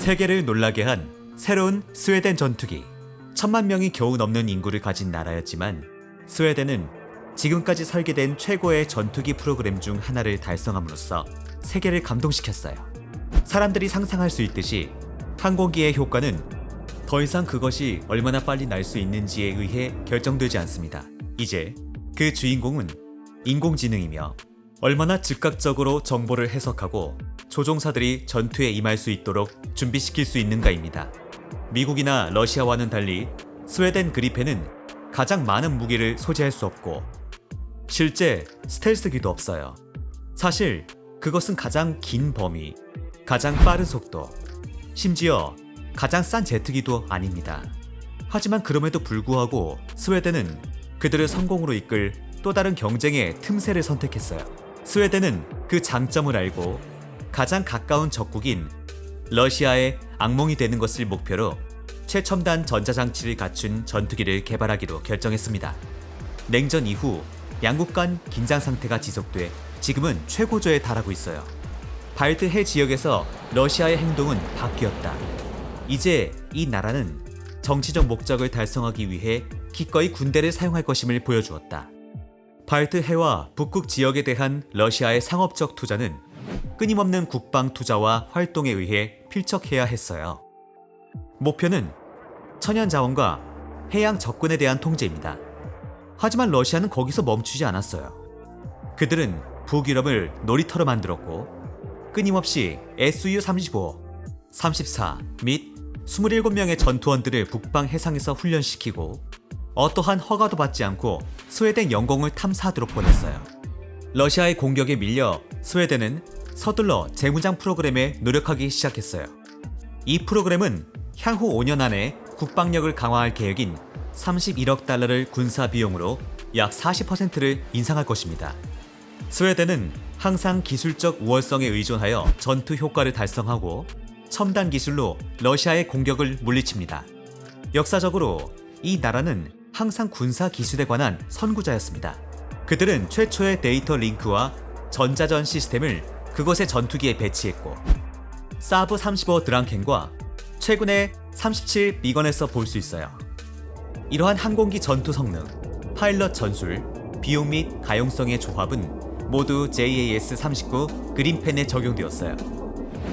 세계를 놀라게 한 새로운 스웨덴 전투기. 1000만 명이 겨우 넘는 인구를 가진 나라였지만 스웨덴은 지금까지 설계된 최고의 전투기 프로그램 중 하나를 달성함으로써 세계를 감동시켰어요. 사람들이 상상할 수 있듯이 항공기의 효과는 더 이상 그것이 얼마나 빨리 날 수 있는지에 의해 결정되지 않습니다. 이제 그 주인공은 인공지능이며 얼마나 즉각적으로 정보를 해석하고 조종사들이 전투에 임할 수 있도록 준비시킬 수 있는가입니다. 미국이나 러시아와는 달리 스웨덴 그리펜은 가장 많은 무기를 소지할 수 없고 실제 스텔스기도 없어요. 사실 그것은 가장 긴 범위, 가장 빠른 속도, 심지어 가장 싼 제트기도 아닙니다. 하지만 그럼에도 불구하고 스웨덴은 그들을 성공으로 이끌 또 다른 경쟁의 틈새를 선택했어요. 스웨덴은 그 장점을 알고 가장 가까운 적국인 러시아의 악몽이 되는 것을 목표로 최첨단 전자장치를 갖춘 전투기를 개발하기로 결정했습니다. 냉전 이후 양국 간 긴장 상태가 지속돼 지금은 최고조에 달하고 있어요. 발트해 지역에서 러시아의 행동은 바뀌었다. 이제 이 나라는 정치적 목적을 달성하기 위해 기꺼이 군대를 사용할 것임을 보여주었다. 발트해와 북극 지역에 대한 러시아의 상업적 투자는 끊임없는 국방 투자와 활동에 의해 필적해야 했어요. 목표는 천연 자원과 해양 접근에 대한 통제입니다. 하지만 러시아는 거기서 멈추지 않았어요. 그들은 북유럽을 놀이터로 만들었고 끊임없이 SU-35, 34 및 27명의 전투원들을 북방 해상에서 훈련시키고 어떠한 허가도 받지 않고 스웨덴 영공을 탐사하도록 보냈어요. 러시아의 공격에 밀려 스웨덴은 서둘러 재무장 프로그램에 노력하기 시작했어요. 이 프로그램은 향후 5년 안에 국방력을 강화할 계획인 31억 달러를 군사 비용으로 약 40%를 인상할 것입니다. 스웨덴은 항상 기술적 우월성에 의존하여 전투 효과를 달성하고 첨단 기술로 러시아의 공격을 물리칩니다. 역사적으로 이 나라는 항상 군사 기술에 관한 선구자였습니다. 그들은 최초의 데이터 링크와 전자전 시스템을 그것의 전투기에 배치했고 사브 35 드랑켄과 최근의 37 미건에서 볼 수 있어요. 이러한 항공기 전투 성능, 파일럿 전술, 비용 및 가용성의 조합은 모두 JAS-39 그린펜에 적용되었어요.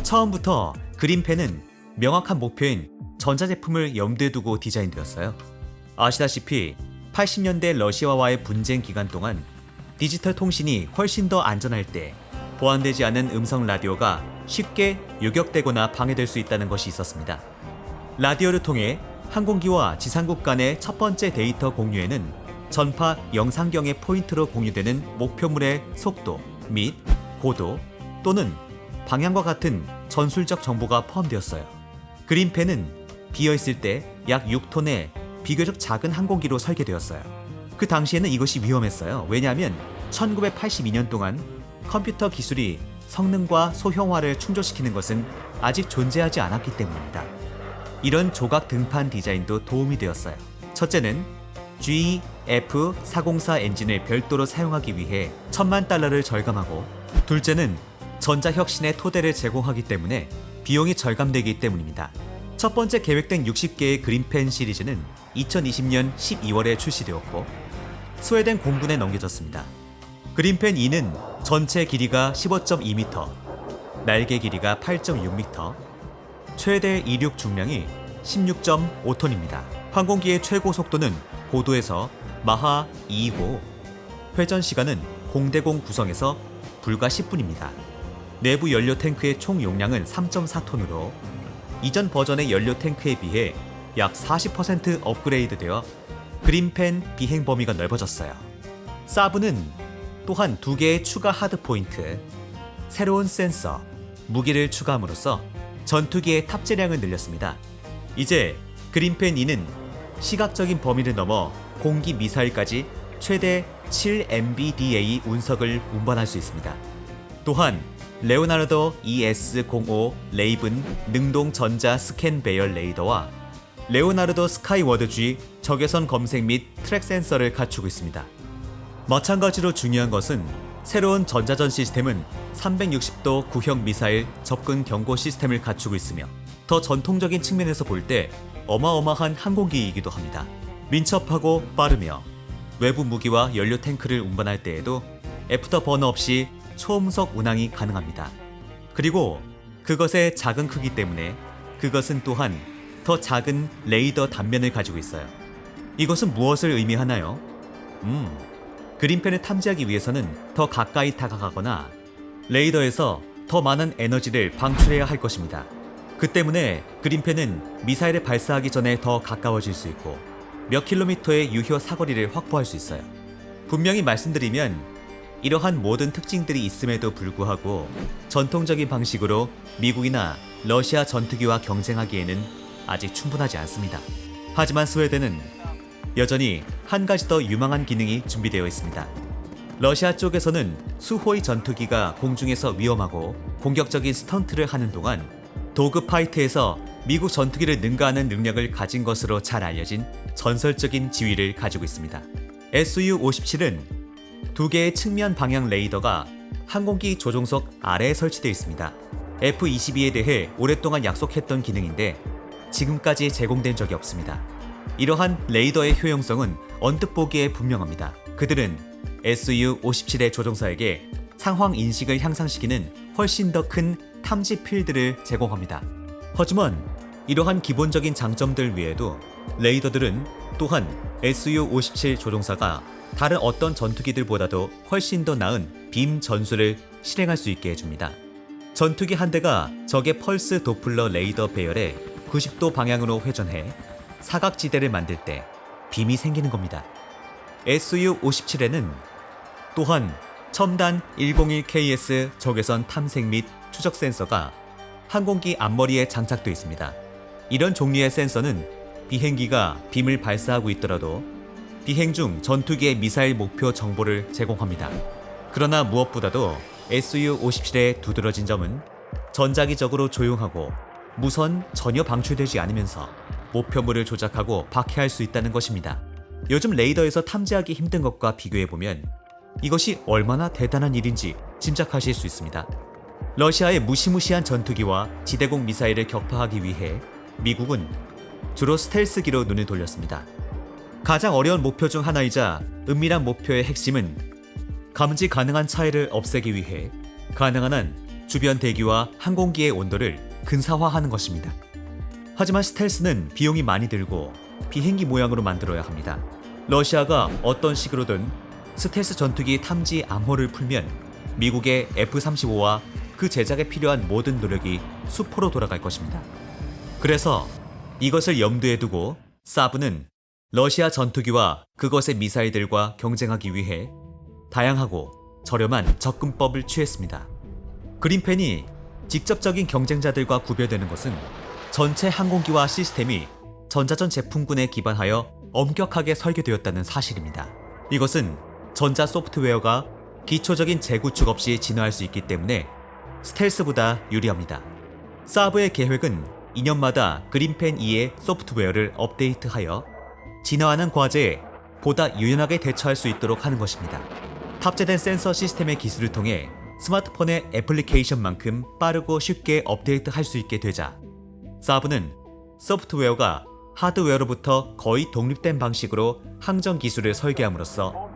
처음부터 그린펜은 명확한 목표인 전자제품을 염두에 두고 디자인되었어요. 아시다시피 80년대 러시아와의 분쟁 기간 동안 디지털 통신이 훨씬 더 안전할 때 보안되지 않은 음성 라디오가 쉽게 요격되거나 방해될 수 있다는 것이 있었습니다. 라디오를 통해 항공기와 지상국 간의 첫 번째 데이터 공유에는 전파 영상경의 포인트로 공유되는 목표물의 속도 및 고도 또는 방향과 같은 전술적 정보가 포함되었어요. 그린펜은 비어있을 때 약 6톤의 비교적 작은 항공기로 설계되었어요. 그 당시에는 이것이 위험했어요. 왜냐하면 1982년 동안 컴퓨터 기술이 성능과 소형화를 충족시키는 것은 아직 존재하지 않았기 때문입니다. 이런 조각 등판 디자인도 도움이 되었어요. 첫째는 GF404 엔진을 별도로 사용하기 위해 1000만 달러를 절감하고, 둘째는 전자혁신의 토대를 제공하기 때문에 비용이 절감되기 때문입니다. 첫 번째 계획된 60개의 그린펜 시리즈는 2020년 12월에 출시되었고 스웨덴 공군에 넘겨졌습니다. 그린펜 2는 전체 길이가 15.2m, 날개 길이가 8.6m, 최대 이륙 중량이 16.5톤입니다. 항공기의 최고 속도는 고도에서 마하 2고 회전 시간은 0대0 구성에서 불과 10분입니다. 내부 연료 탱크의 총 용량은 3.4톤으로 이전 버전의 연료 탱크에 비해 약 40% 업그레이드되어 그린펜 비행 범위가 넓어졌어요. 사브는 또한 2개의 추가 하드 포인트, 새로운 센서, 무기를 추가함으로써 전투기의 탑재량을 늘렸습니다. 이제 그린펜 2는 시각적인 범위를 넘어 공기 미사일까지 최대 7MBDA 운석을 운반할 수 있습니다. 또한 레오나르도 ES-05 레이븐 능동 전자 스캔 배열 레이더와 레오나르도 스카이워드 G 적외선 검색 및 트랙 센서를 갖추고 있습니다. 마찬가지로 중요한 것은 새로운 전자전 시스템은 360도 구형 미사일 접근 경고 시스템을 갖추고 있으며 더 전통적인 측면에서 볼 때 어마어마한 항공기이기도 합니다. 민첩하고 빠르며 외부 무기와 연료 탱크를 운반할 때에도 애프터 버너 없이 초음속 운항이 가능합니다. 그리고 그것의 작은 크기 때문에 그것은 또한 더 작은 레이더 단면을 가지고 있어요. 이것은 무엇을 의미하나요? 그린펜을 탐지하기 위해서는 더 가까이 다가가거나 레이더에서 더 많은 에너지를 방출해야 할 것입니다. 그 때문에 그린펜은 미사일을 발사하기 전에 더 가까워질 수 있고 몇 킬로미터의 유효 사거리를 확보할 수 있어요. 분명히 말씀드리면 이러한 모든 특징들이 있음에도 불구하고 전통적인 방식으로 미국이나 러시아 전투기와 경쟁하기에는 아직 충분하지 않습니다. 하지만 스웨덴은 여전히 한 가지 더 유망한 기능이 준비되어 있습니다. 러시아 쪽에서는 수호의 전투기가 공중에서 위험하고 공격적인 스턴트를 하는 동안 도그파이트에서 미국 전투기를 능가하는 능력을 가진 것으로 잘 알려진 전설적인 지위를 가지고 있습니다. Su-57은 두 개의 측면 방향 레이더가 항공기 조종석 아래에 설치되어 있습니다. F-22에 대해 오랫동안 약속했던 기능인데 지금까지 제공된 적이 없습니다. 이러한 레이더의 효용성은 언뜻 보기에 분명합니다. 그들은 Su-57의 조종사에게 상황 인식을 향상시키는 훨씬 더 큰 탐지 필드를 제공합니다. 하지만 이러한 기본적인 장점들 외에도 레이더들은 또한 Su-57 조종사가 다른 어떤 전투기들보다도 훨씬 더 나은 빔 전술을 실행할 수 있게 해줍니다. 전투기 한 대가 적의 펄스 도플러 레이더 배열에 90도 방향으로 회전해 사각지대를 만들 때 빔이 생기는 겁니다. Su-57에는 또한 첨단 101KS 적외선 탐색 및 추적 센서가 항공기 앞머리에 장착되어 있습니다. 이런 종류의 센서는 비행기가 빔을 발사하고 있더라도 비행 중 전투기의 미사일 목표 정보를 제공합니다. 그러나 무엇보다도 Su-57의 두드러진 점은 전자기적으로 조용하고 무선 전혀 방출되지 않으면서 목표물을 조작하고 박해할 수 있다는 것입니다. 요즘 레이더에서 탐지하기 힘든 것과 비교해보면 이것이 얼마나 대단한 일인지 짐작하실 수 있습니다. 러시아의 무시무시한 전투기와 지대공 미사일을 격파하기 위해 미국은 주로 스텔스기로 눈을 돌렸습니다. 가장 어려운 목표 중 하나이자 은밀한 목표의 핵심은 감지 가능한 차이를 없애기 위해 가능한 한 주변 대기와 항공기의 온도를 근사화하는 것입니다. 하지만 스텔스는 비용이 많이 들고 비행기 모양으로 만들어야 합니다. 러시아가 어떤 식으로든 스텔스 전투기 탐지 암호를 풀면 미국의 F-35와 그 제작에 필요한 모든 노력이 수포로 돌아갈 것입니다. 그래서 이것을 염두에 두고 사브는 러시아 전투기와 그것의 미사일들과 경쟁하기 위해 다양하고 저렴한 접근법을 취했습니다. 그린펜이 직접적인 경쟁자들과 구별되는 것은 전체 항공기와 시스템이 전자전 제품군에 기반하여 엄격하게 설계되었다는 사실입니다. 이것은 전자 소프트웨어가 기초적인 재구축 없이 진화할 수 있기 때문에 스텔스보다 유리합니다. 사브의 계획은 2년마다 그린펜 2의 소프트웨어를 업데이트하여 진화하는 과제에 보다 유연하게 대처할 수 있도록 하는 것입니다. 탑재된 센서 시스템의 기술을 통해 스마트폰의 애플리케이션만큼 빠르고 쉽게 업데이트할 수 있게 되자 사브는 소프트웨어가 하드웨어로부터 거의 독립된 방식으로 항전 기술을 설계함으로써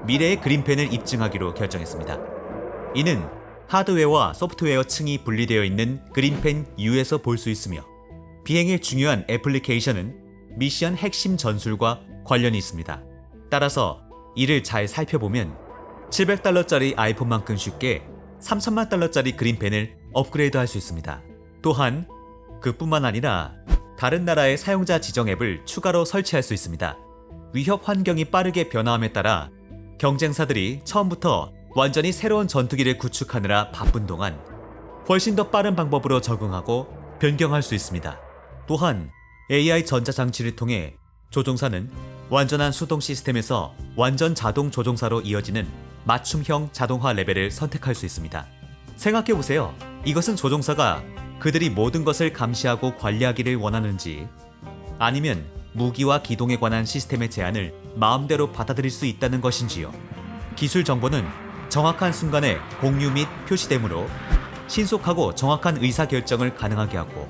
미래의 그린펜을 입증하기로 결정했습니다. 이는 하드웨어와 소프트웨어 층이 분리되어 있는 그린펜 U에서 볼 수 있으며 비행의 중요한 애플리케이션은 미션 핵심 전술과 관련이 있습니다. 따라서 이를 잘 살펴보면 $700짜리 아이폰만큼 쉽게 $30,000짜리 그린펜을 업그레이드할 수 있습니다. 또한 그뿐만 아니라 다른 나라의 사용자 지정 앱을 추가로 설치할 수 있습니다. 위협 환경이 빠르게 변화함에 따라 경쟁사들이 처음부터 완전히 새로운 전투기를 구축하느라 바쁜 동안 훨씬 더 빠른 방법으로 적응하고 변경할 수 있습니다. 또한 AI 전자장치를 통해 조종사는 완전한 수동 시스템에서 완전 자동 조종사로 이어지는 맞춤형 자동화 레벨을 선택할 수 있습니다. 생각해보세요. 이것은 조종사가 그들이 모든 것을 감시하고 관리하기를 원하는지 아니면 무기와 기동에 관한 시스템의 제한을 마음대로 받아들일 수 있다는 것인지요. 기술 정보는 정확한 순간에 공유 및 표시되므로 신속하고 정확한 의사결정을 가능하게 하고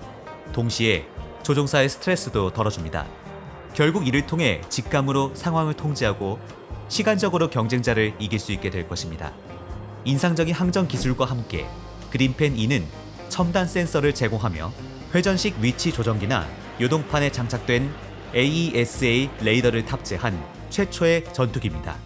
동시에 조종사의 스트레스도 덜어줍니다. 결국 이를 통해 직감으로 상황을 통제하고 시간적으로 경쟁자를 이길 수 있게 될 것입니다. 인상적인 항전 기술과 함께 그린펜 E는 첨단 센서를 제공하며 회전식 위치 조정기나 요동판에 장착된 AESA 레이더를 탑재한 최초의 전투기입니다.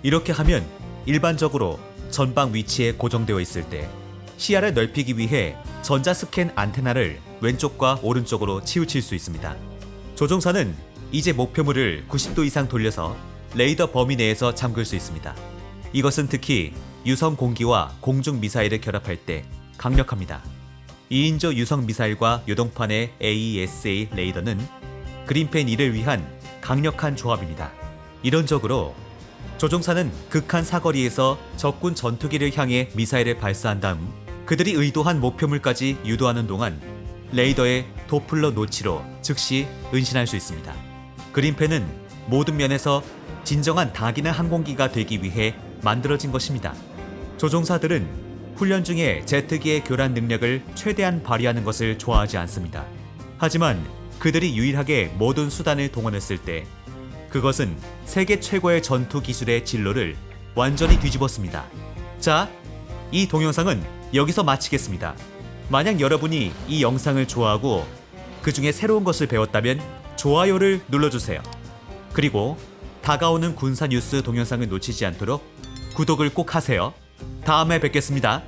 이렇게 하면 일반적으로 전방 위치에 고정되어 있을 때 시야를 넓히기 위해 전자스캔 안테나를 왼쪽과 오른쪽으로 치우칠 수 있습니다. 조종사는 이제 목표물을 90도 이상 돌려서 레이더 범위 내에서 잠글 수 있습니다. 이것은 특히 유성 공기와 공중 미사일을 결합할 때 강력합니다. 2인조 유성 미사일과 요동판의 AESA 레이더는 그린펜 E를 위한 강력한 조합입니다. 이론적으로 조종사는 극한 사거리에서 적군 전투기를 향해 미사일을 발사한 다음 그들이 의도한 목표물까지 유도하는 동안 레이더의 도플러 노치로 즉시 은신할 수 있습니다. 그린펜은 모든 면에서 진정한 다기능 항공기가 되기 위해 만들어진 것입니다. 조종사들은 훈련 중에 제트기의 교란 능력을 최대한 발휘하는 것을 좋아하지 않습니다. 하지만 그들이 유일하게 모든 수단을 동원했을 때 그것은 세계 최고의 전투 기술의 진로를 완전히 뒤집었습니다. 자, 이 동영상은 여기서 마치겠습니다. 만약 여러분이 이 영상을 좋아하고 그 중에 새로운 것을 배웠다면 좋아요를 눌러주세요. 그리고 다가오는 군사 뉴스 동영상을 놓치지 않도록 구독을 꼭 하세요. 다음에 뵙겠습니다.